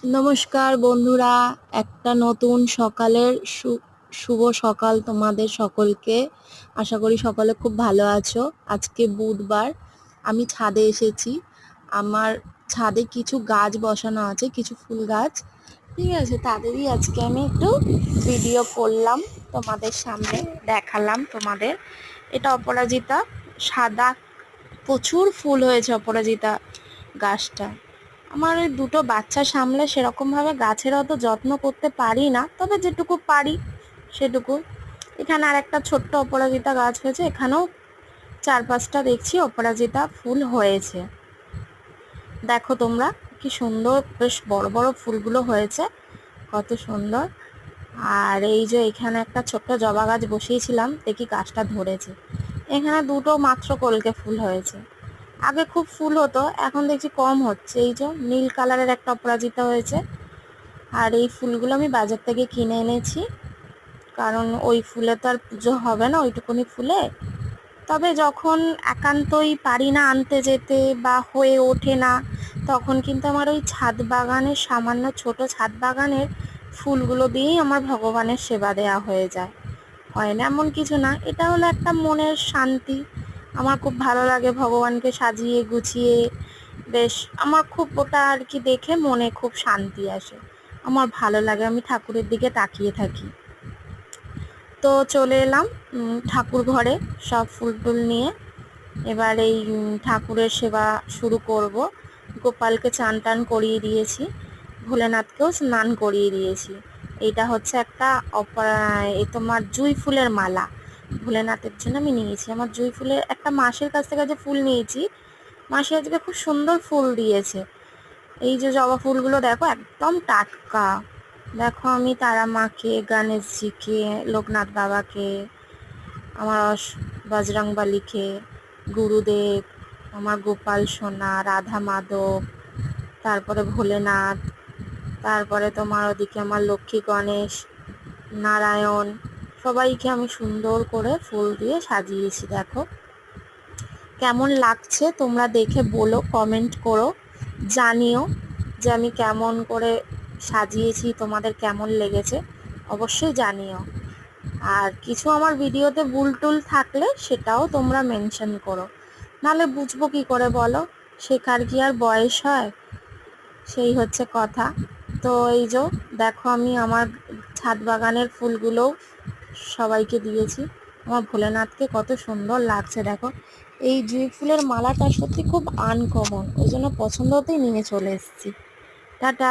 নমস্কার বন্ধুরা, একটা নতুন সকালের শুভ সকাল তোমাদের সকলকে। আশা করি সকলে খুব ভালো আছো। আজকে বুধবার, আমি ছাদে এসেছি। আমার ছাদে কিছু গাছ বসানো আছে, কিছু ফুল গাছ, ঠিক আছে। তাদেরই আজকে আমি একটু ভিডিও করলাম, তোমাদের সামনে দেখালাম তোমাদের। এটা অপরাজিতা, সাদা, প্রচুর ফুল হয়েছে অপরাজিতা গাছটা। আমার ওই দুটো বাচ্চা সামলে সেরকমভাবে গাছের অত যত্ন করতে পারি না, তবে যেটুকু পারি সেটুকু। এখানে আর একটা ছোট্ট অপরাজিতা গাছ হয়েছে, এখানেও 4-5টা দেখছি অপরাজিতা ফুল হয়েছে। দেখো তোমরা কি সুন্দর, বেশ বড় বড় ফুলগুলো হয়েছে, কত সুন্দর। আর এই যে এখানে একটা ছোট্ট জবা গাছ বসিয়েছিলাম, দেখি গাছটা ধরেছে। এখানে দুটো মাত্র কলকে ফুল হয়েছে। আগে খুব ফুল হতো, এখন দেখছি কম হচ্ছে। এই যে নীল কালারের একটা অপরাজিতা হয়েছে। আর এই ফুলগুলো আমি বাজার থেকে কিনে এনেছি, কারণ ওই ফুলে তো আর পুজো হবে না ওইটুকুনি ফুলে। তবে যখন একান্তই পারি না আনতে যেতে বা হয়ে ওঠে না, তখন কিন্তু আমার ওই ছাদ বাগানের, সামান্য ছোট ছাদ বাগানের ফুলগুলো দিয়েই আমার ভগবানের সেবা দেয়া হয়ে যায়। হয় না এমন কিছু না, এটা হলো একটা মনের শান্তি। আমার খুব ভালো লাগে ভগবানকে সাজিয়ে গুছিয়ে, বেশ আমার খুব ওটা আর কি দেখে মনে খুব শান্তি আসে। আমার ভালো লাগে, আমি ঠাকুরের দিকে তাকিয়ে থাকি। তো চলে এলাম ঠাকুর ঘরে সব ফুল টুল নিয়ে। এবার এই ঠাকুরের সেবা শুরু করব। গোপালকে চান টান করিয়ে দিয়েছি, ভোলেনাথকেও স্নান করিয়ে দিয়েছি। এইটা হচ্ছে একটা তোমার জুঁই ফুলের মালা, ভোলেনাথের জন্য আমি নিয়েছি। আমার জুঁই ফুলের একটা মাসির কাছ থেকে যে ফুল নিয়েছি, মাসি আজকে খুব সুন্দর ফুল দিয়েছে। এই যে জবা ফুলগুলো দেখো একদম টাটকা। দেখো আমি তারা মাকে, গণেশজিকে, লোকনাথ বাবাকে, আমার বজরংবলীকে, গুরুদেব, আমার গোপাল সোনা, রাধা মাধব, তারপরে ভোলেনাথ, তারপরে তোমার ওদিকে আমার লক্ষ্মী, গণেশ, নারায়ণ, সবাইকে আমি সুন্দর করে ফুল দিয়ে সাজিয়েছি। দেখো কেমন লাগছে তোমরা দেখে বলো, কমেন্ট করো, জানিও যে আমি কেমন করে সাজিয়েছি, তোমাদের কেমন লেগেছে অবশ্যই জানিও। আর কিছু আমার ভিডিওতে ভুল টুল থাকলে সেটাও তোমরা মেনশন করো, নাহলে বুঝবো কি করে বলো, শেখার কি আর বয়স হয়? সেই হচ্ছে কথা। তো এই যে দেখো আমি আমার ছাদ বাগানের ফুলগুলো সবাইকে দিয়েছি। আমার ভোলেনাথকে কত সুন্দর লাগছে দেখো। এই জুঁই ফুলের মালাটা সত্যি খুব আনকমন, ওই জন্য পছন্দতেই নিয়ে চলে এসেছি। টাটা।